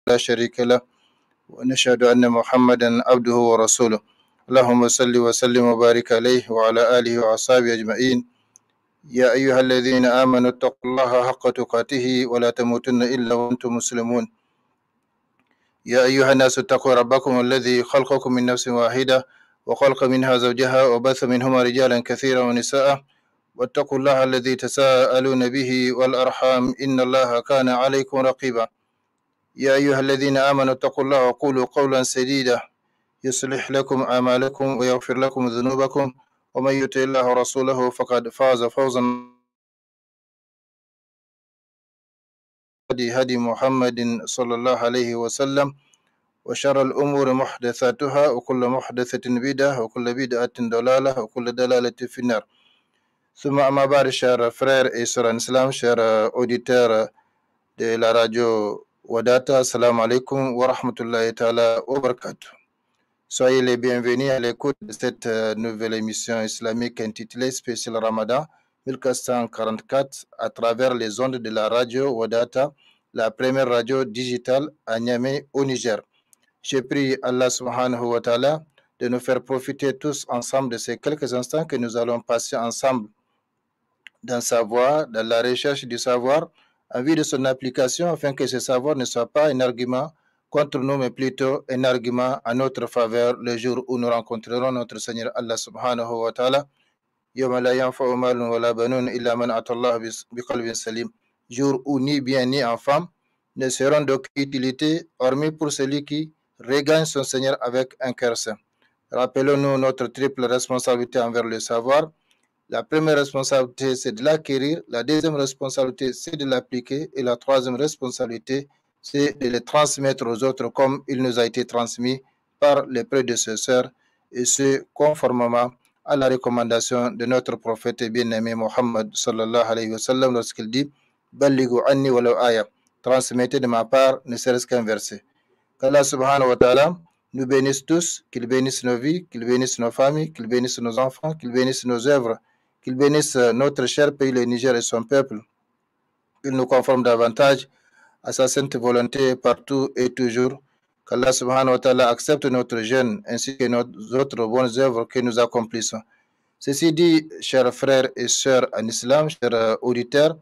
لا شريك له ونشهد أن محمدا عبده ورسوله اللهم صل وسلم وبارك عليه وعلى آله وأصحابه أجمعين يا أيها الذين آمنوا اتقوا الله حق تقاته ولا تموتن إلا وأنتم مسلمون يا أيها الناس اتقوا ربكم الذي خلقكم من نفس واحدة وخلق منها زوجها وبث منهما رجالا كثيرا ونساء واتقوا الله الذي تساءلون به والأرحام إن الله كان عليكم رقيبا يا أيها الذين آمنوا اتقوا الله وقولوا قولا سديدا يصلح لكم أعمالكم ويغفر لكم ذنوبكم ومن يطع الله ورسوله فقد فاز فوزا هدي محمد صلى الله عليه وسلم وشر الأمور محدثاتها وكل محدثة بدعة وكل بدعة ضلالة وكل ضلالة في النار ثم أما بعد chers frères et sœurs en islam, chers auditeurs de la radio Wadata, salam alaikum wa rahmatullahi ta'ala wa barakatuh. Soyez les bienvenus à l'écoute de cette nouvelle émission islamique intitulée Spécial Ramadan 1444 à travers les ondes de la radio Wadata, la première radio digitale à Niamey au Niger. J'ai prié Allah subhanahu wa ta'ala de nous faire profiter tous ensemble de ces quelques instants que nous allons passer ensemble dans savoir, dans la recherche du savoir, en vue de son application, afin que ce savoir ne soit pas un argument contre nous, mais plutôt un argument en notre faveur le jour où nous rencontrerons notre Seigneur Allah subhanahu wa ta'ala. Yawma la yanfa'u malun wa la banun illa man ata Allah biqalbin salim. Jour où ni bien ni enfant ne seront d'aucune utilité, hormis pour celui qui regagne son Seigneur avec un cœur saint. Rappelons-nous notre triple responsabilité envers le savoir. La première responsabilité, c'est de l'acquérir. La deuxième responsabilité, c'est de l'appliquer. Et la troisième responsabilité, c'est de le transmettre aux autres comme il nous a été transmis par les prédécesseurs, et ce, conformément à la recommandation de notre prophète bien-aimé Mohammed sallallahu alayhi wa sallam lorsqu'il dit « Ballighu anni walau aya » transmettez de ma part ne serait-ce qu'un verset. Qu'Allah subhanahu wa ta'ala nous bénisse tous, qu'il bénisse nos vies, qu'il bénisse nos familles, qu'il bénisse nos enfants, qu'il bénisse nos œuvres, qu'il bénisse notre cher pays, le Niger et son peuple, qu'il nous conforme davantage à sa sainte volonté partout et toujours, qu'Allah subhanahu wa ta'ala accepte notre jeûne ainsi que nos autres bonnes œuvres que nous accomplissons. Ceci dit, chers frères et sœurs en islam, chers auditeurs,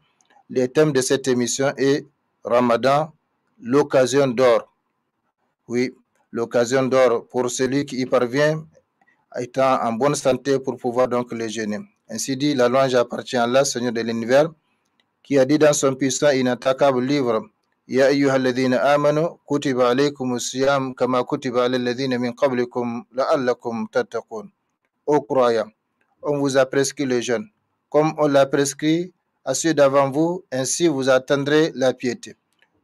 le thème de cette émission est Ramadan, l'occasion d'or. Oui, l'occasion d'or pour celui qui y parvient, étant en bonne santé pour pouvoir donc le jeûner. Ainsi dit, la louange appartient à Allah, Seigneur de l'univers, qui a dit dans son puissant et inattaquable livre Ya ayyuhalladhina amanu kutiba alaykumus siyam kama kutiba alal ladhina min qablikum la'allakum tattaqun. Ô croyants, on vous a prescrit le jeûne, comme on l'a prescrit à ceux d'avant vous, ainsi vous atteindrez la piété.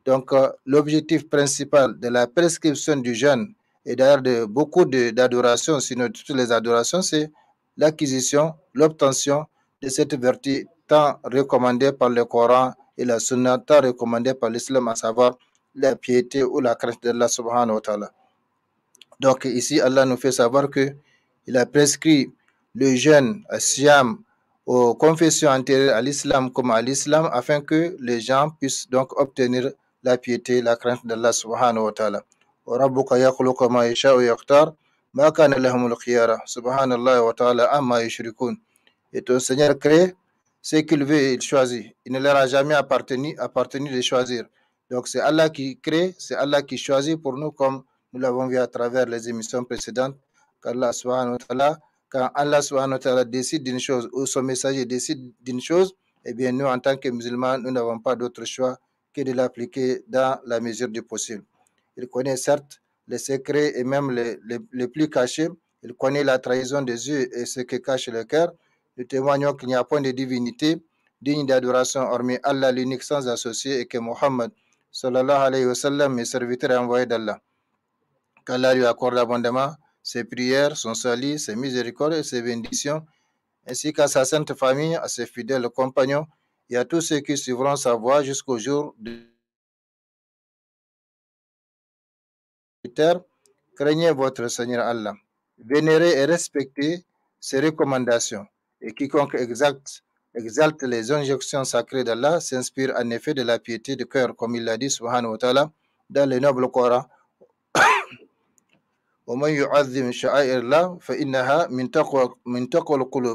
Donc, l'objectif principal de la prescription du jeûne et d'ailleurs de beaucoup d'adorations, sinon de toutes les adorations, c'est l'acquisition, l'obtention de cette vertu tant recommandée par le Coran et la Sunna, tant recommandée par l'Islam, à savoir la piété ou la crainte d'Allah subhanahu wa ta'ala. Donc ici, Allah nous fait savoir qu'il a prescrit le jeûne, siyam, aux confessions antérieures à l'Islam comme à l'Islam, afin que les gens puissent donc obtenir la piété, la crainte d'Allah subhanahu wa ta'ala. وَرَبُّكَ يَخْلُقُ مَا يَشَاءُ وَيَخْتَارُ مَا كَانَ لَهُمُ الْخِيَارَةُ سُبْحَانَ اللَّهِ وَتَعَالَى عَمَّا يُشْرِكُونَ. Et ton Seigneur crée ce qu'il veut et il choisit. Il ne leur a jamais appartenu de choisir. Donc c'est Allah qui crée, c'est Allah qui choisit pour nous, comme nous l'avons vu à travers les émissions précédentes, qu'Allah subhanahu wa ta'ala, quand Allah subhanahu wa ta'ala décide d'une chose ou son messager décide d'une chose, eh bien nous en tant que musulmans, nous n'avons pas d'autre choix que de l'appliquer dans la mesure du possible. Il connaît certes les secrets et même les plus cachés. Il connaît la trahison des yeux et ce que cache le cœur. Nous témoignons qu'il n'y a point de divinité digne d'adoration hormis Allah l'unique sans associé et que Mohammed sallallahu alayhi wa sallam est serviteur et envoyé d'Allah. Qu'Allah lui accorde abondamment ses prières, son salut, ses miséricordes et ses bénédictions, ainsi qu'à sa sainte famille, à ses fidèles compagnons et à tous ceux qui suivront sa voie jusqu'au jour de terre. Craignez votre Seigneur Allah. Vénérez et respectez ses recommandations. Et quiconque exalte les injonctions sacrées d'Allah s'inspire en effet de la piété de cœur, comme il l'a dit, subhanahu wa ta'ala. dans le noble Coran.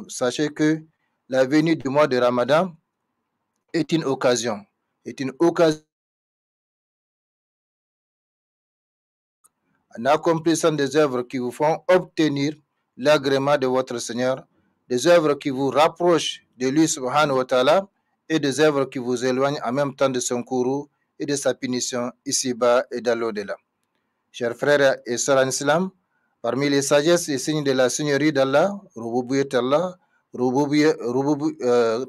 Sachez que la venue du mois de Ramadan est une occasion. En accomplissant des œuvres qui vous font obtenir l'agrément de votre Seigneur, des œuvres qui vous rapprochent de lui subhanahu wa ta'ala et des œuvres qui vous éloignent en même temps de son courroux et de sa punition ici-bas et dans l'au-delà. Chers frères et sœurs en islam, parmi les sagesses et signes de la Seigneurie d'Allah, Rububiyyat Allah,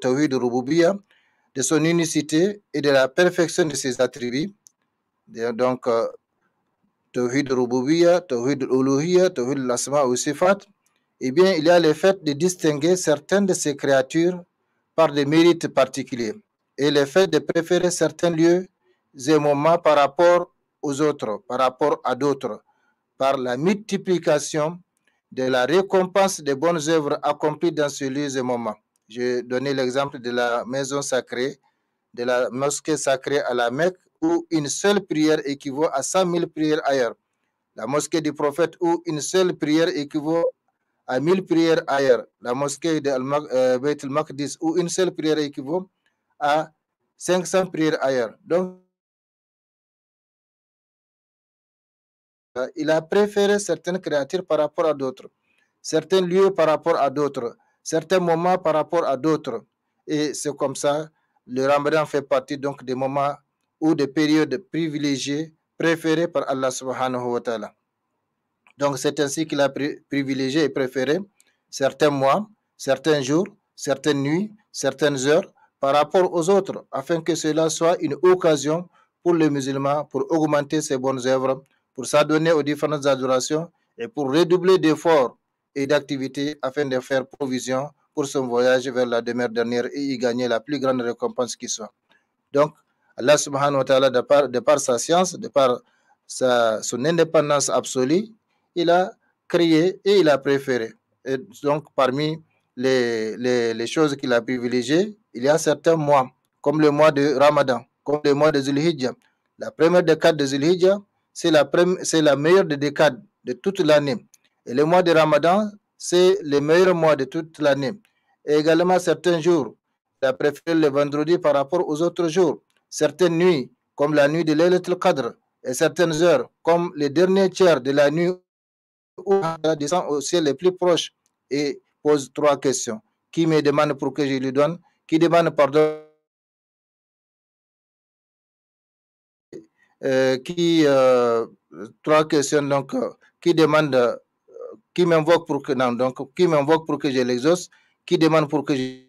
Tawhid Rububiyya, de son unicité et de la perfection de ses attributs, donc Tawhid Rububiyya, Tawhid Uluhiyya, Tawhid Al-Asma ou Sifat, eh bien, il y a le fait de distinguer certaines de ces créatures par des mérites particuliers et le fait de préférer certains lieux et moments par rapport aux autres, par rapport à d'autres, par la multiplication de la récompense des bonnes œuvres accomplies dans ces lieux et moments. J'ai donné l'exemple de la maison sacrée, de la mosquée sacrée à la Mecque, où une seule prière équivaut à 100 000 prières ailleurs. La mosquée du prophète, où une seule prière équivaut à 1000 prières ailleurs. La mosquée de Beit al-Maqdis, où une seule prière équivaut à 500 prières ailleurs. Donc, il a préféré certaines créatures par rapport à d'autres, certains lieux par rapport à d'autres, certains moments par rapport à d'autres. Et c'est comme ça, le Ramadan fait partie donc des moments ou des périodes privilégiées, préférées par Allah subhanahu wa ta'ala. Donc c'est ainsi qu'il a privilégié et préféré certains mois, certains jours, certaines nuits, certaines heures par rapport aux autres, afin que cela soit une occasion pour les musulmans pour augmenter ses bonnes œuvres, pour s'adonner aux différentes adorations et pour redoubler d'efforts et d'activités afin de faire provision pour son voyage vers la demeure dernière et y gagner la plus grande récompense qui soit. Donc, Allah subhanahu wa ta'ala, de par sa science, de par son indépendance absolue, il a créé et il a préféré. Et donc, parmi les choses qu'il a privilégiées, il y a certains mois, comme le mois de Ramadan, comme le mois de Zulhijjah. La première décade de Zulhijjah, c'est la meilleure des décades de toute l'année. Et le mois de Ramadan, c'est le meilleur mois de toute l'année. Et également, certains jours, il a préféré le vendredi par rapport aux autres jours. Certaines nuits, comme la nuit de Laylatul Qadr, et certaines heures, comme les derniers tiers de la nuit où Allah descend au ciel les plus proches et pose 3 questions. Qui me demande pour que je lui donne? Qui demande pardon? Trois questions, donc, qui demande, qui m'invoque pour que, non, donc, qui m'invoque pour que je l'exauce? Qui demande pour que je...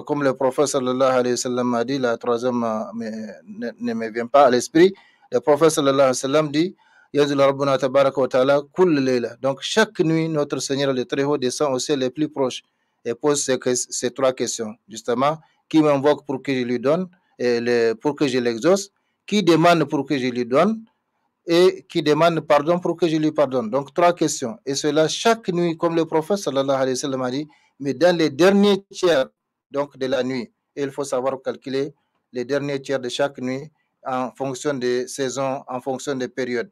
Comme le prophète sallallahu alayhi wa sallam a dit, la troisième ne me vient pas à l'esprit. Le prophète sallallahu alayhi wa sallam dit, donc chaque nuit, notre Seigneur le Très-Haut descend au ciel les plus proches et pose ces 3 questions. Justement, qui m'invoque pour que je lui donne, pour que je l'exauce? Qui demande pour que je lui donne? Et qui demande pardon pour que je lui pardonne. Donc 3 questions. Et cela chaque nuit, comme le prophète sallallahu alayhi wa sallam a dit, mais dans les derniers tiers donc de la nuit. Et il faut savoir calculer les derniers tiers de chaque nuit en fonction des saisons, en fonction des périodes.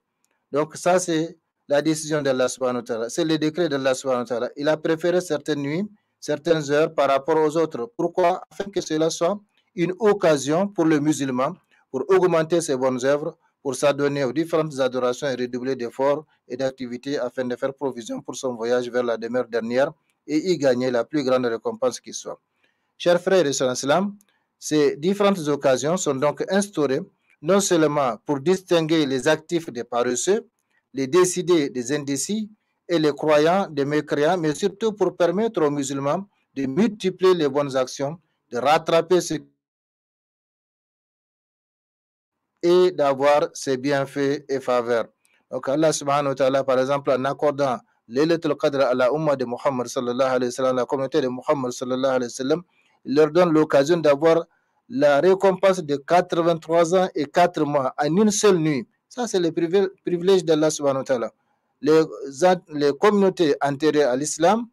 Donc ça, c'est la décision d'Allah subhanahu wa ta'ala. C'est le décret d'Allah subhanahu wa ta'ala. Il a préféré certaines nuits, certaines heures par rapport aux autres. Pourquoi? Afin que cela soit une occasion pour le musulman pour augmenter ses bonnes œuvres, pour s'adonner aux différentes adorations et redoubler d'efforts et d'activités afin de faire provision pour son voyage vers la demeure dernière et y gagner la plus grande récompense qui soit. Chers frères et sœurs en islam, ces différentes occasions sont donc instaurées non seulement pour distinguer les actifs des paresseux, les décidés des indécis et les croyants des mécréants, mais surtout pour permettre aux musulmans de multiplier les bonnes actions, de rattraper ce et d'avoir ses bienfaits et faveurs. Donc Allah subhanahu wa ta'ala, par exemple, en accordant Laylatul Qadr à la Ummah de Muhammad sallallahu alayhi wa sallam, la communauté de Muhammad sallallahu alayhi wa sallam, il leur donne l'occasion d'avoir la récompense de 83 ans et 4 mois en une seule nuit. Ça, c'est le privilège d'Allah subhanahu wa ta'ala. Les communautés enterrées à l'islam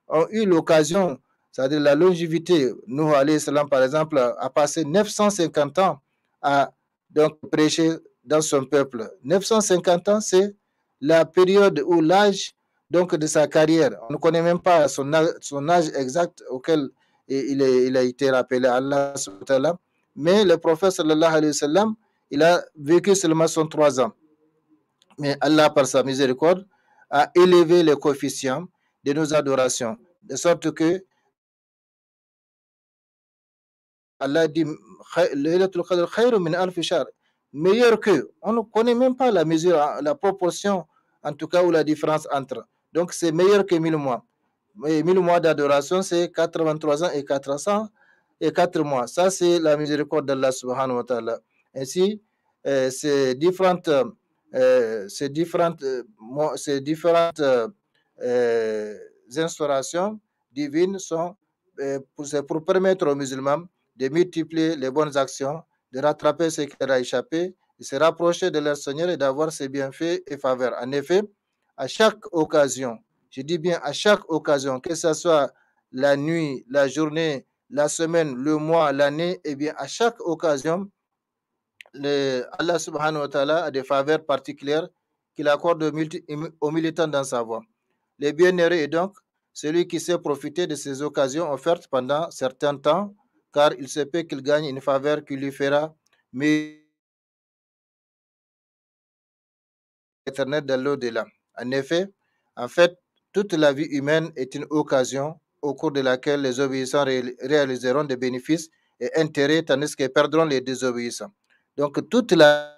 ont eu l'occasion, c'est-à-dire la longévité. Nuh alayhi salam, par exemple, a passé 950 ans a donc prêché dans son peuple. 950 ans, c'est la période ou l'âge donc de sa carrière. On ne connaît même pas son âge exact auquel il a été rappelé à Allah, mais le prophète sallallahu alayhi wa sallam, il a vécu seulement 103 ans. Mais Allah, par sa miséricorde, a élevé les coefficients de nos adorations, de sorte que Allah dit meilleur que. On ne connaît même pas la mesure, la proportion, en tout cas, ou la différence entre. Donc, c'est meilleur que 1000 mois. Et 1000 mois d'adoration, c'est 83 ans et 400 et 4 mois. Ça, c'est la miséricorde d'Allah subhanahu wa ta'ala. Ainsi, ces différentes, instaurations divines sont pour permettre aux musulmans de multiplier les bonnes actions, de rattraper ce qui leur a échappé, de se rapprocher de leur Seigneur et d'avoir ses bienfaits et faveurs. En effet, à chaque occasion, je dis bien à chaque occasion, que ce soit la nuit, la journée, la semaine, le mois, l'année, eh bien, à chaque occasion, Allah subhanahu wa ta'ala a des faveurs particulières qu'il accorde aux militants dans sa voie. Les bienheureux est donc celui qui sait profiter de ces occasions offertes pendant certains temps, car il se peut qu'il gagne une faveur qui lui fera mais éternel dans l'au-delà. En effet, en fait, toute la vie humaine est une occasion au cours de laquelle les obéissants réaliseront des bénéfices et intérêts, tandis qu'ils perdront les désobéissants. Donc, toute la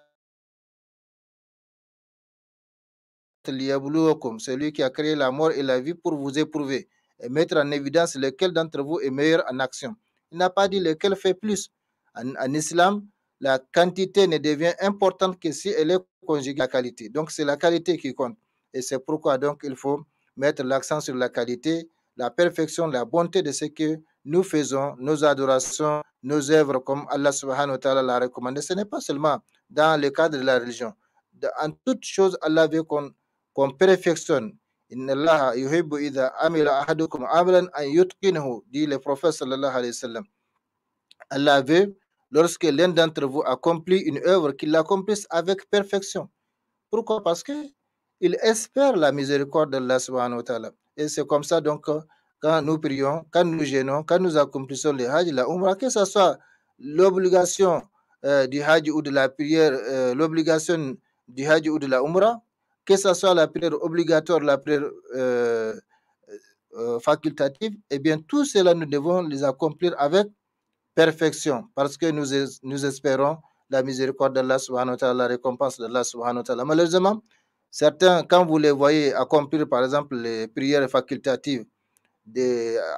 c'est lui qui a créé la mort et la vie pour vous éprouver et mettre en évidence lequel d'entre vous est meilleur en action. Il n'a pas dit lequel fait plus. En islam, la quantité ne devient importante que si elle est conjuguée à la qualité. Donc, c'est la qualité qui compte. Et c'est pourquoi donc il faut mettre l'accent sur la qualité, la perfection, la bonté de ce que nous faisons, nos adorations, nos œuvres, comme Allah subhanahu wa ta'ala l'a recommandé. Ce n'est pas seulement dans le cadre de la religion. En toute chose, Allah veut qu'on perfectionne. Inna Allah yuhibbu idha amila ahadukum amalan an yutqinahu, dit le prophète sallallahu alayhi wa sallam. Allah veut, lorsque l'un d'entre vous accomplit une œuvre, qu'il l'accomplisse avec perfection. Pourquoi? Parce qu'il espère la miséricorde d'Allah subhanahu wa ta'ala. Et c'est comme ça, donc, quand nous prions, quand nous gênons, quand nous accomplissons le hajj, la umrah, que ce soit l'obligation du hajj ou de la prière, l'obligation du hajj ou de la umrah, que ce soit la prière obligatoire, la prière facultative, eh bien, tout cela, nous devons les accomplir avec perfection, parce que nous espérons la miséricorde d'Allah subhanahu wa ta'ala, la récompense d'Allah subhanahu wa ta'ala. Malheureusement, certains, quand vous les voyez accomplir, par exemple, les prières facultatives,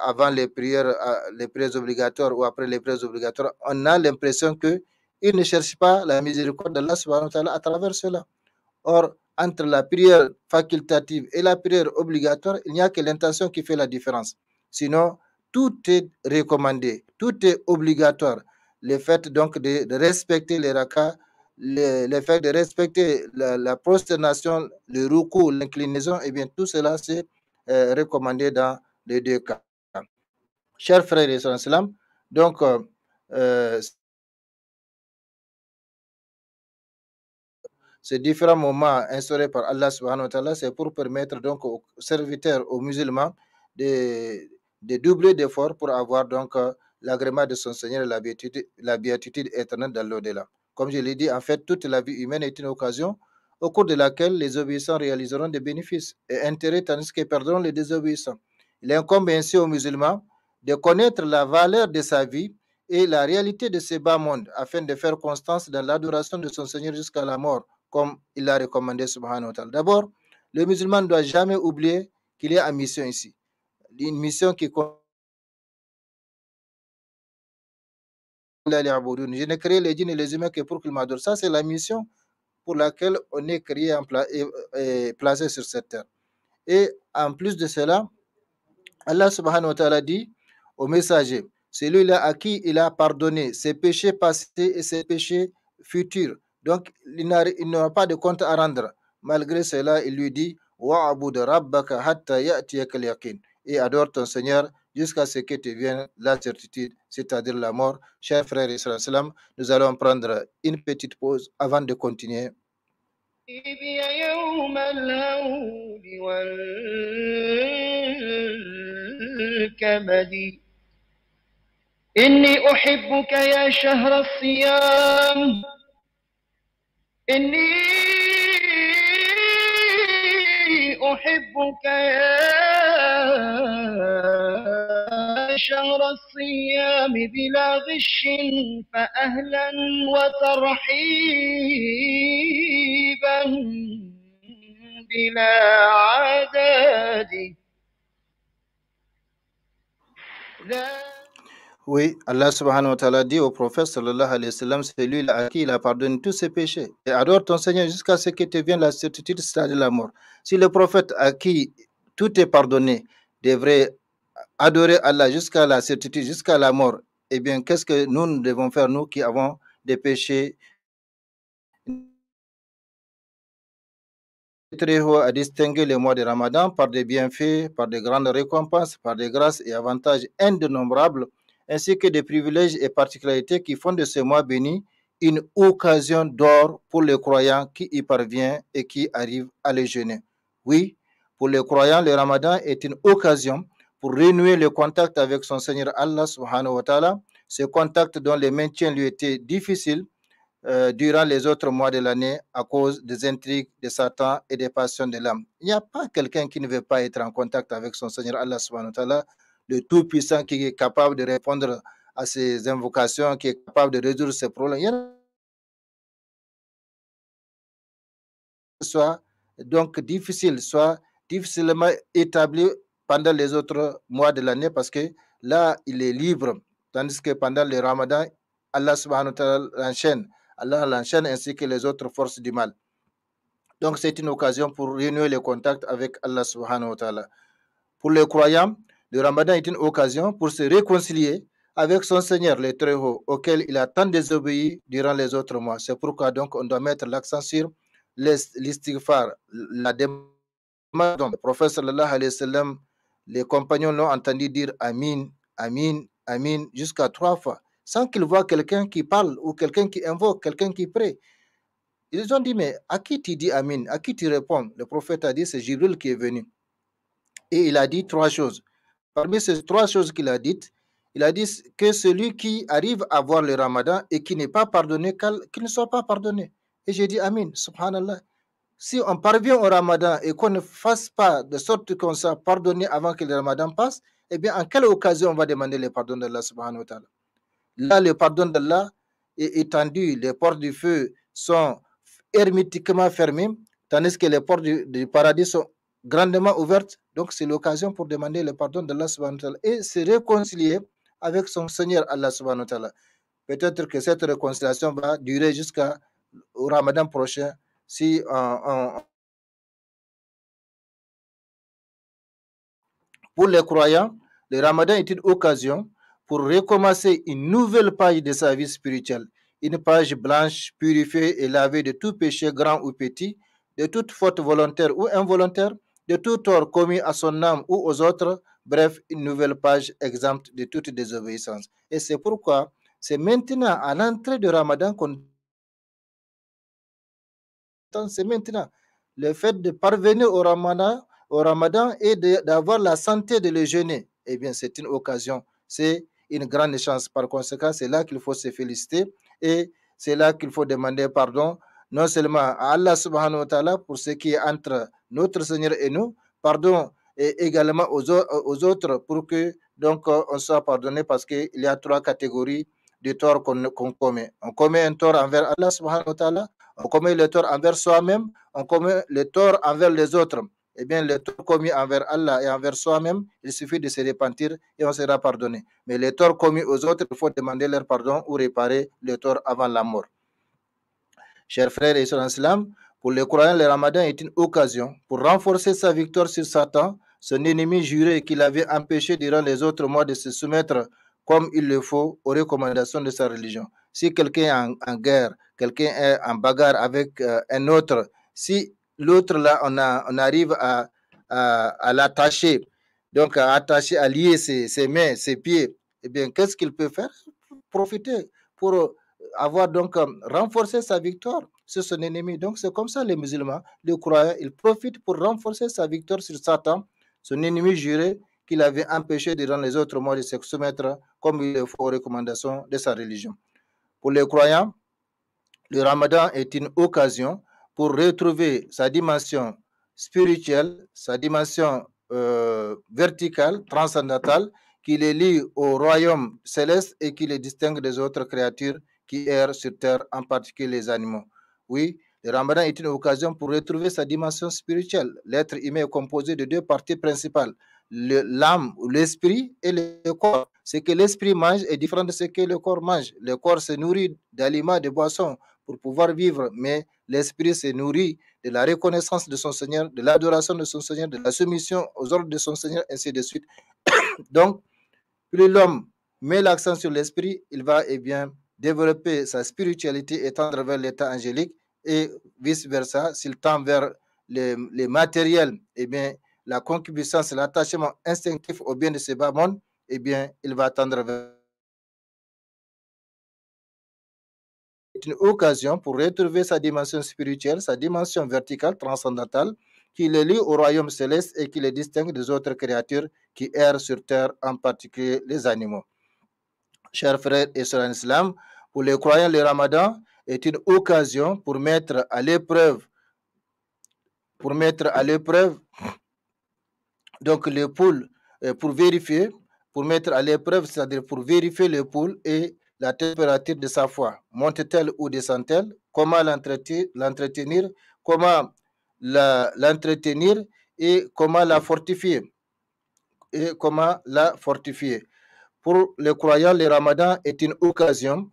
avant les prières obligatoires ou après les prières obligatoires, on a l'impression qu'ils ne cherchent pas la miséricorde d'Allah subhanahu wa ta'ala à travers cela. Or, entre la prière facultative et la prière obligatoire, il n'y a que l'intention qui fait la différence. Sinon, tout est recommandé, tout est obligatoire. Le fait donc de respecter les rakas, le fait de respecter la prosternation, le ruku, l'inclinaison, eh bien tout cela c'est recommandé dans les deux cas. Chers frères et sœurs, donc ces différents moments instaurés par Allah subhanahu wa ta'ala, c'est pour permettre donc aux serviteurs, aux musulmans, de doubler d'efforts pour avoir donc l'agrément de son Seigneur et la béatitude éternelle dans l'au-delà. Comme je l'ai dit, en fait, toute la vie humaine est une occasion au cours de laquelle les obéissants réaliseront des bénéfices et intérêts, tandis qu'ils perdront les désobéissants. Il incombe ainsi aux musulmans de connaître la valeur de sa vie et la réalité de ce bas monde afin de faire constance dans l'adoration de son Seigneur jusqu'à la mort, comme il l'a recommandé subhanahu wa ta'ala. D'abord, le musulman ne doit jamais oublier qu'il est en mission ici. Une mission qui je n'ai créé les djinns et les humains que pour qu'ils m'adorent. Ça, c'est la mission pour laquelle on est créé et placé sur cette terre. Et en plus de cela, Allah subhanahu wa ta'ala dit au messager, celui-là à qui il a pardonné ses péchés passés et ses péchés futurs. Donc, il n'a pas de compte à rendre. Malgré cela, il lui dit, wa'abud rabbaka hatta ya'tiyaka al-yaqin. Et adore ton Seigneur jusqu'à ce que te vienne la certitude, c'est-à-dire la mort. Chers frères et sœurs, nous allons prendre une petite pause avant de continuer. يوم الهول والكمد إني أحبك يا شهر الصيام إني أحبك يا شهر الصيام بلا غش فأهلا وترحيبا بلا عدد. Oui, Allah subhanahu wa ta'ala dit au prophète sallallahu alayhi wa sallam, c'est lui à qui il a pardonné tous ses péchés. Et adore ton Seigneur jusqu'à ce que te vienne la certitude, c'est-à-dire la mort. Si le prophète à qui tout est pardonné devrait adorer Allah jusqu'à la certitude, jusqu'à la mort, eh bien, qu'est-ce que nous devons faire, nous qui avons des péchés? Très haut à distinguer le mois de Ramadan par des bienfaits, par des grandes récompenses, par des grâces et avantages indénombrables, ainsi que des privilèges et particularités qui font de ce mois béni une occasion d'or pour les croyants qui y parviennent et qui arrivent à le jeûner. Oui, pour les croyants, le Ramadan est une occasion pour renouer le contact avec son Seigneur Allah subhanahu wa ta'ala, ce contact dont le maintien lui était difficile durant les autres mois de l'année à cause des intrigues de Satan et des passions de l'âme. Il n'y a pas quelqu'un qui ne veut pas être en contact avec son Seigneur Allah subhanahu wa ta'ala, le Tout-Puissant qui est capable de répondre à ses invocations, qui est capable de résoudre ses problèmes. Il y a soit donc difficile, soit difficilement établi pendant les autres mois de l'année parce que là, il est libre. Tandis que pendant le Ramadan, Allah subhanahu wa ta'ala l'enchaîne. Allah l'enchaîne ainsi que les autres forces du mal. Donc, c'est une occasion pour renouer le contact avec Allah subhanahu wa ta'ala. Pour les croyants, le Ramadan est une occasion pour se réconcilier avec son Seigneur, le Très-Haut, auquel il a tant désobéi durant les autres mois. C'est pourquoi donc on doit mettre l'accent sur l'istighfar, la demande. Le prophète sallallahu alayhi wa sallam, les compagnons l'ont entendu dire Amin, Amin, Amin jusqu'à 3 fois, sans qu'ils voient quelqu'un qui parle ou quelqu'un qui invoque, quelqu'un qui prie. Ils ont dit, mais à qui tu dis Amin? À qui tu réponds? Le prophète a dit, c'est Jibril qui est venu. Et il a dit 3 choses. Parmi ces 3 choses qu'il a dites, il a dit que celui qui arrive à voir le Ramadan et qui n'est pas pardonné, qu'il ne soit pas pardonné. Et j'ai dit Amin, subhanallah. Si on parvient au Ramadan et qu'on ne fasse pas de sorte qu'on soit pardonné avant que le Ramadan passe, eh bien, en quelle occasion on va demander le pardon d'Allah subhanahu wa ta'ala? Là, le pardon d'Allah est étendu, les portes du feu sont hermétiquement fermées, tandis que les portes du paradis sont grandement ouvertes. Donc, c'est l'occasion pour demander le pardon d'Allah subhanahu wa ta'ala et se réconcilier avec son Seigneur Allah subhanahu wa ta'ala. Peut-être que cette réconciliation va durer jusqu'au Ramadan prochain si pour les croyants, le Ramadan est une occasion pour recommencer une nouvelle page de sa vie spirituelle, une page blanche, purifiée et lavée de tout péché grand ou petit, de toute faute volontaire ou involontaire, de tout tort commis à son âme ou aux autres, bref, une nouvelle page exempte de toute désobéissance. Et c'est pourquoi c'est maintenant à l'entrée de Ramadan qu'on... C'est maintenant le fait de parvenir au Ramadan et d'avoir la santé de le jeûner, eh bien, c'est une occasion, c'est une grande chance. Par conséquent, c'est là qu'il faut se féliciter et c'est là qu'il faut demander pardon, non seulement à Allah subhanahu wa ta'ala pour ce qui est entre notre Seigneur et nous, pardon et également aux autres pour que donc on soit pardonné parce qu'il y a 3 catégories de torts qu'on commet. On commet un tort envers Allah subhanahu wa ta'ala, on commet le tort envers soi-même, on commet le tort envers les autres. Eh bien, le tort commis envers Allah et envers soi-même, il suffit de se repentir et on sera pardonné. Mais les torts commis aux autres, il faut demander leur pardon ou réparer le tort avant la mort. Chers frères et sœurs en islam, pour les croyants, le Ramadan est une occasion pour renforcer sa victoire sur Satan, son ennemi juré qui l'avait empêché durant les autres mois de se soumettre comme il le faut aux recommandations de sa religion. Si quelqu'un est en guerre, quelqu'un est en bagarre avec un autre, si l'autre là, on arrive à l'attacher donc à lier ses mains, ses pieds, eh bien, qu'est-ce qu'il peut faire? Profiter pour avoir donc renforcé sa victoire sur son ennemi. Donc, c'est comme ça les musulmans, les croyants, ils profitent pour renforcer sa victoire sur Satan, son ennemi juré qu'il avait empêché de rendre les autres morts de se soumettre comme il le faut aux recommandations de sa religion. Pour les croyants, le Ramadan est une occasion pour retrouver sa dimension spirituelle, sa dimension verticale, transcendantale, qui les lie au royaume céleste et qui les distingue des autres créatures qui errent sur terre, en particulier les animaux. Oui, le Ramadan est une occasion pour retrouver sa dimension spirituelle. L'être humain est composé de deux parties principales, l'âme ou l'esprit et le corps. Ce que l'esprit mange est différent de ce que le corps mange. Le corps se nourrit d'aliments, de boissons pour pouvoir vivre, mais l'esprit se nourrit de la reconnaissance de son Seigneur, de l'adoration de son Seigneur, de la soumission aux ordres de son Seigneur, ainsi de suite. Donc, plus l'homme met l'accent sur l'esprit, il va développer sa spiritualité et tendre vers l'état angélique, et vice-versa. S'il tend vers les matériels, la concupiscence, l'attachement instinctif au bien de ce bas monde, il va tendre vers une occasion pour retrouver sa dimension spirituelle, sa dimension verticale, transcendantale, qui le lie au royaume céleste et qui le distingue des autres créatures qui errent sur terre, en particulier les animaux. Chers frères et sœurs en islam, pour les croyants, le Ramadan est une occasion pour mettre à l'épreuve donc les poules, pour mettre à l'épreuve, c'est-à-dire pour vérifier les poules et la température de sa foi. Monte-t-elle ou descend-elle? Comment l'entretenir? Comment l'entretenir et comment la fortifier? Pour les croyants, le Ramadan est une occasion.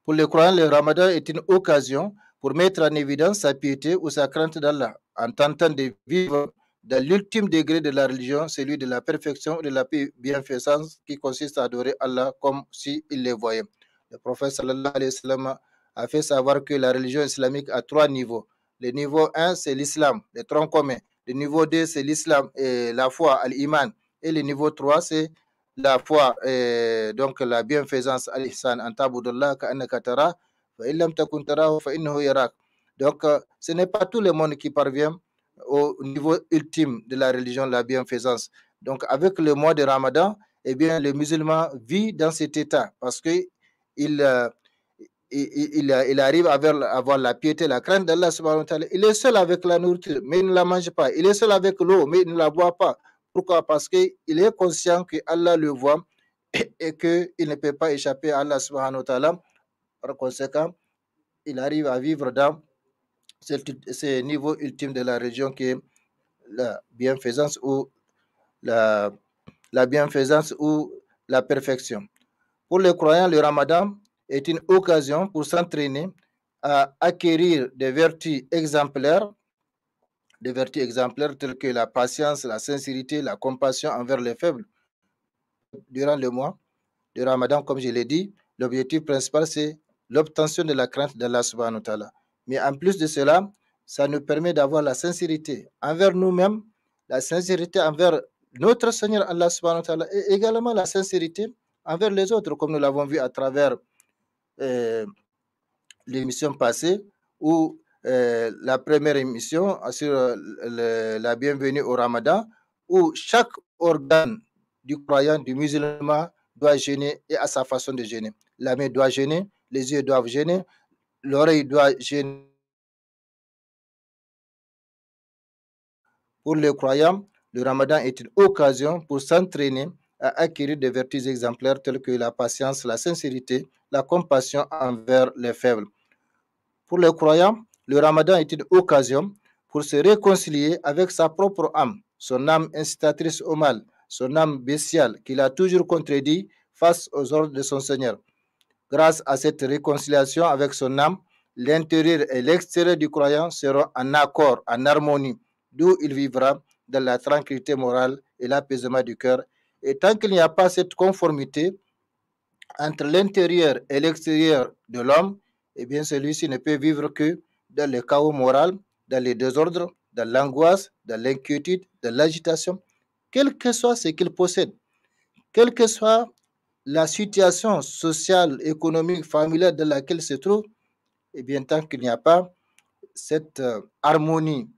Pour les croyants, le Ramadan est une occasion pour mettre en évidence sa piété ou sa crainte d'Allah, en tentant de vivre dans l'ultime degré de la religion, celui de la perfection et de la bienfaisance qui consiste à adorer Allah comme s'il le voyait. Le prophète sallallahu alayhi wa sallam a fait savoir que la religion islamique a 3 niveaux. Le niveau 1, c'est l'islam, le tronc commun. Le niveau 2, c'est l'islam et la foi, al-iman. Et le niveau 3, c'est la foi, donc la bienfaisance, al-ihsan, antabudullah ka'annaka tara, fa illam takun tarahu fa innahu yarak. Donc, ce n'est pas tout le monde qui parvient au niveau ultime de la religion, la bienfaisance. Donc, avec le mois de Ramadan, le musulman vit dans cet état parce que il arrive à avoir la piété, la crainte d'Allah subhanahu wa ta'ala. Il est seul avec la nourriture, mais il ne la mange pas. Il est seul avec l'eau, mais il ne la boit pas. Pourquoi? Parce qu'il est conscient que Allah le voit et qu'il ne peut pas échapper à Allah subhanahu wa ta'ala. Par conséquent, il arrive à vivre dans ce niveau ultime de la religion qui est la bienfaisance ou la bienfaisance ou la perfection. Pour les croyants, le Ramadan est une occasion pour s'entraîner à acquérir des vertus exemplaires telles que la patience, la sincérité, la compassion envers les faibles. Durant le mois de Ramadan, comme je l'ai dit, l'objectif principal, c'est l'obtention de la crainte d'Allah subhanahu wa ta'ala. Mais en plus de cela, ça nous permet d'avoir la sincérité envers nous-mêmes, la sincérité envers notre Seigneur Allah subhanahu wa ta'ala et également la sincérité envers les autres, comme nous l'avons vu à travers l'émission passée ou la première émission sur la bienvenue au Ramadan, où chaque organe du croyant, du musulman doit jeûner et à sa façon de jeûner. La main doit jeûner, les yeux doivent jeûner, l'oreille doit jeûner. Pour les croyants, le Ramadan est une occasion pour s'entraîner à acquérir des vertus exemplaires telles que la patience, la sincérité, la compassion envers les faibles. Pour les croyants, le Ramadan est une occasion pour se réconcilier avec sa propre âme, son âme incitatrice au mal, son âme bestiale qu'il a toujours contredit face aux ordres de son Seigneur. Grâce à cette réconciliation avec son âme, l'intérieur et l'extérieur du croyant seront en accord, en harmonie, d'où il vivra dans la tranquillité morale et l'apaisement du cœur. Et tant qu'il n'y a pas cette conformité entre l'intérieur et l'extérieur de l'homme, celui-ci ne peut vivre que dans le chaos moral, dans les désordres, dans l'angoisse, dans l'inquiétude, dans l'agitation. quel que soit ce qu'ils possèdent, quelle que soit la situation sociale, économique, familiale dans laquelle se trouve, et bien tant qu'il n'y a pas cette harmonie,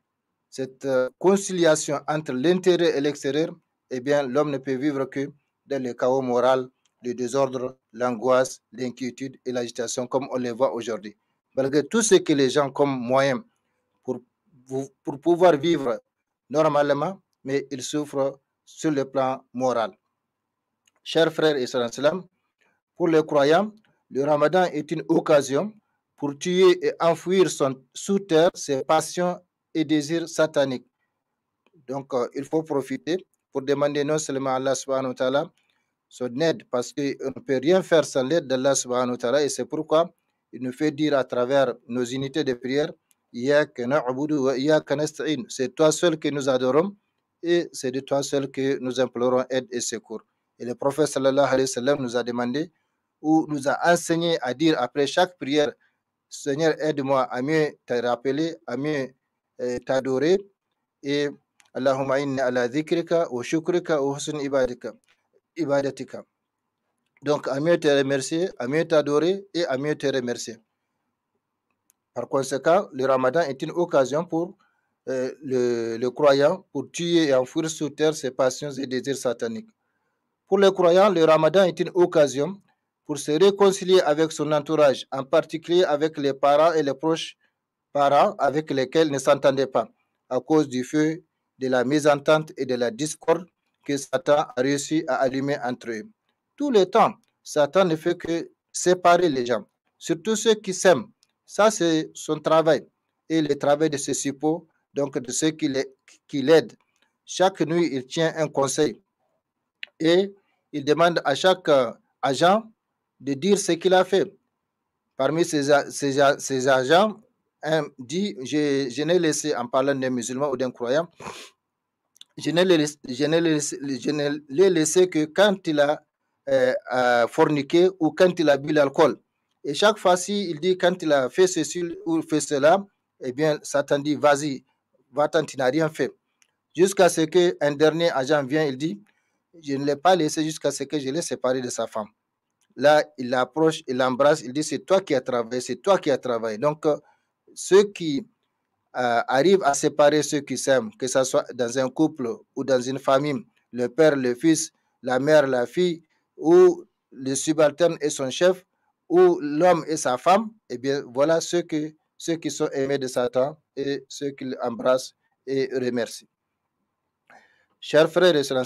cette conciliation entre l'intérieur et l'extérieur, eh bien l'homme ne peut vivre que dans le chaos moral, le désordre, l'angoisse, l'inquiétude et l'agitation comme on les voit aujourd'hui. Malgré tout ce que les gens comme moyen pour, pour pouvoir vivre normalement, mais ils souffrent sur le plan moral. Chers frères et sœurs, pour les croyants, le ramadan est une occasion pour tuer et enfouir sous terre ses passions et désirs sataniques. Donc, il faut profiter pour demander non seulement à Allah subhanahu wa ta'ala son aide, parce qu'on ne peut rien faire sans l'aide d'Allah subhanahu wa ta'ala, et c'est pourquoi il nous fait dire à travers nos unités de prière, c'est toi seul que nous adorons et c'est de toi seul que nous implorons aide et secours. Et le prophète sallallahu alayhi wa sallam nous a demandé ou nous a enseigné à dire après chaque prière, Seigneur, aide-moi à mieux te rappeler, à mieux t'adorer, et Allahumma inni ala dhikrika wa shukrika wa husn ibadatika. Donc, à mieux te remercier, à mieux t'adorer et à mieux te remercier. Par conséquent, le ramadan est une occasion pour le croyant pour tuer et enfouir sous terre ses passions et désirs sataniques. Pour le croyant, le ramadan est une occasion pour se réconcilier avec son entourage, en particulier avec les parents et les proches parents avec lesquels il ne s'entendait pas, à cause du feu, de la mésentente et de la discorde que Satan a réussi à allumer entre eux. Tout le temps, Satan ne fait que séparer les gens, surtout ceux qui s'aiment. Ça, c'est son travail et le travail de ce suppôt, donc de ceux qui l'aident. Chaque nuit, il tient un conseil et il demande à chaque agent de dire ce qu'il a fait. Parmi ces agents, un dit, je n'ai laissé, en parlant d'un musulman ou d'un croyant, je ne l'ai laissé que quand il a forniqué ou quand il a bu l'alcool. Et chaque fois-ci, il dit quand il a fait ceci ou fait cela, eh bien, Satan dit, vas-y, va-t'en, tu n'as rien fait. Jusqu'à ce qu'un dernier agent vient, il dit, je ne l'ai pas laissé jusqu'à ce que je l'ai séparé de sa femme. Là, il l'approche, il l'embrasse, il dit, c'est toi qui as travaillé, c'est toi qui as travaillé. Donc, ceux qui arrivent à séparer ceux qui s'aiment, que ce soit dans un couple ou dans une famille, le père, le fils, la mère, la fille, ou le subalterne et son chef, ou l'homme et sa femme, eh bien, voilà ceux qui sont aimés de Satan et ceux qui l'embrassent et remercient. Chers frères et sœurs,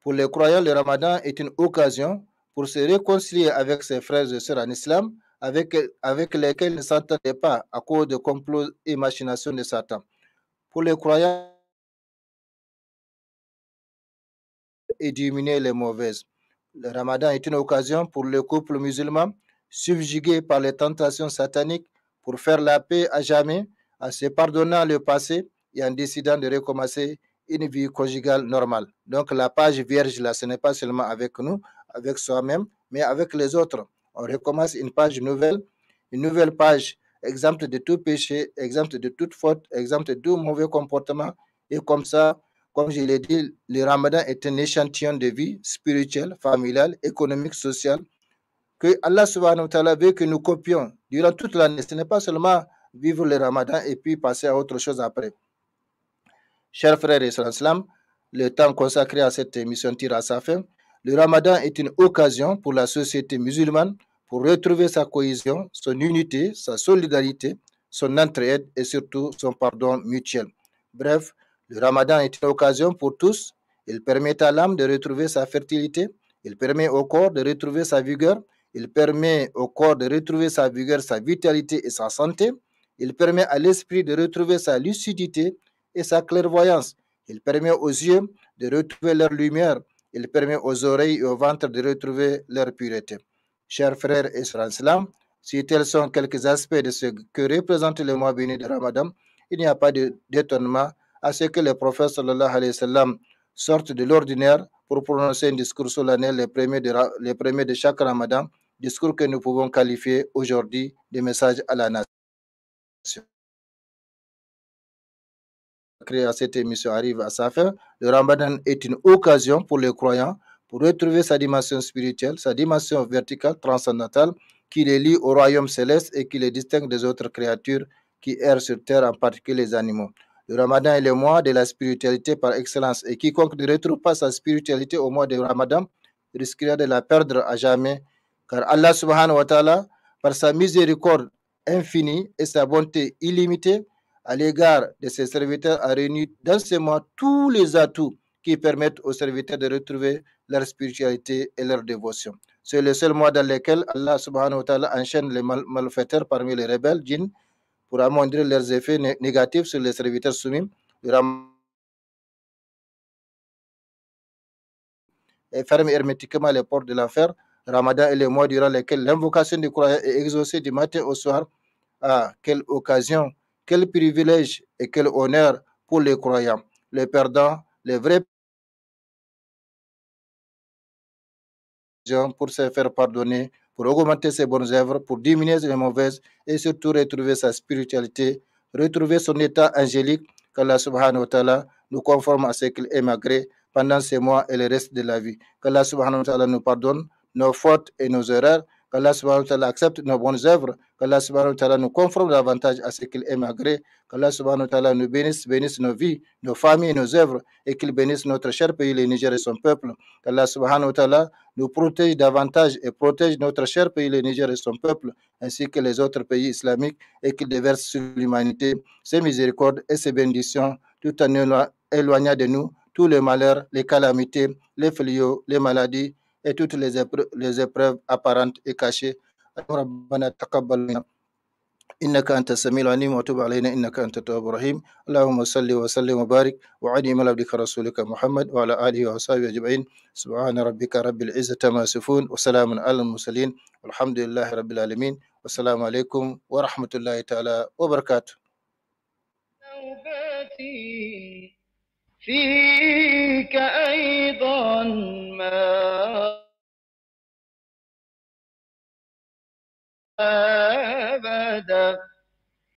pour les croyants, le ramadan est une occasion pour se réconcilier avec ses frères et sœurs en islam, avec lesquels ils ne s'entendaient pas à cause de complots et machinations de Satan. Pour les croyants, et diminuer les mauvaises. Le ramadan est une occasion pour le couple musulman, subjugué par les tentations sataniques, pour faire la paix à jamais, en se pardonnant le passé et en décidant de recommencer une vie conjugale normale. Donc la page vierge, là, ce n'est pas seulement avec nous, avec soi-même, mais avec les autres. On recommence une nouvelle page, exempte de tout péché, exempte de toute faute, exempte de tout mauvais comportement. Et comme ça, comme je l'ai dit, le ramadan est un échantillon de vie spirituelle, familiale, économique, sociale, que Allah subhanahu wa ta'ala veut que nous copions durant toute l'année. Ce n'est pas seulement vivre le ramadan et puis passer à autre chose après. Chers frères et sœurs, le temps consacré à cette émission tire à sa fin. Le ramadan est une occasion pour la société musulmane pour retrouver sa cohésion, son unité, sa solidarité, son entraide et surtout son pardon mutuel. Bref, le ramadan est une occasion pour tous. Il permet à l'âme de retrouver sa fertilité. Il permet au corps de retrouver sa vigueur. Il permet au corps de retrouver sa vigueur, sa vitalité et sa santé. Il permet à l'esprit de retrouver sa lucidité et sa clairvoyance. Il permet aux yeux de retrouver leur lumière. Il permet aux oreilles et au ventre de retrouver leur pureté. Chers frères et sœurs en islam, si tels sont quelques aspects de ce que représente le mois béni de Ramadan, il n'y a pas d'étonnement à ce que le prophète sallallahu alayhi wa sallam sorte de l'ordinaire pour prononcer un discours solennel les premiers de chaque Ramadan, discours que nous pouvons qualifier aujourd'hui de message à la nation. à cette émission arrive à sa fin. Le Ramadan est une occasion pour les croyants pour retrouver sa dimension spirituelle, sa dimension verticale, transcendantale, qui les lie au royaume céleste et qui les distingue des autres créatures qui errent sur terre, en particulier les animaux. Le Ramadan est le mois de la spiritualité par excellence et quiconque ne retrouve pas sa spiritualité au mois de Ramadan risquerait de la perdre à jamais, car Allah subhanahu wa ta'ala, par sa miséricorde infinie et sa bonté illimitée à l'égard de ses serviteurs, a réuni dans ce mois tous les atouts qui permettent aux serviteurs de retrouver leur spiritualité et leur dévotion. C'est le seul mois dans lequel Allah subhanahu wa ta'ala enchaîne les malfaiteurs parmi les rebelles, djinns, pour amoindrir leurs effets négatifs sur les serviteurs soumis. Et ferme hermétiquement les portes de l'enfer. Ramadan est le mois durant lequel l'invocation du croyant est exaucée du matin au soir. Ah, quelle occasion, quel privilège et quel honneur pour les croyants. Les perdants, les vrais pour se faire pardonner, pour augmenter ses bonnes œuvres, pour diminuer les mauvaises et surtout retrouver sa spiritualité, retrouver son état angélique, qu'Allah subhanahu wa ta'ala nous conforme à ce qu'il aime agréer pendant ces mois et le reste de la vie. Qu'Allah subhanahu wa ta'ala nous pardonne nos fautes et nos erreurs, qu'Allah subhanahu wa ta'ala accepte nos bonnes œuvres, qu'Allah subhanahu wa ta'ala nous conforme davantage à ce qu'il aime agréer, qu'Allah subhanahu wa ta'ala nous bénisse nos vies, nos familles et nos œuvres, et qu'il bénisse notre cher pays, le Niger et son peuple, qu'Allah subhanahu wa ta'ala nous protège davantage et protège notre cher pays, le Niger et son peuple, ainsi que les autres pays islamiques, et qu'il déverse sur l'humanité ses miséricordes et ses bénédictions, tout en éloignant de nous tous les malheurs, les calamités, les fléaux, les maladies et toutes les épreuves apparentes et cachées. إنك أنت السميع العليم وتب علينا إنك أنت التواب الرحيم اللهم صل وسلم وبارك وعلم على عبدك رسولك محمد وعلى آله وصحبه أجمعين سبحان ربك رب العزة ما يصفون وسلام على المرسلين والحمد لله رب العالمين والسلام عليكم ورحمة الله تعالى وبركاته. فيك أيضا ما أبدا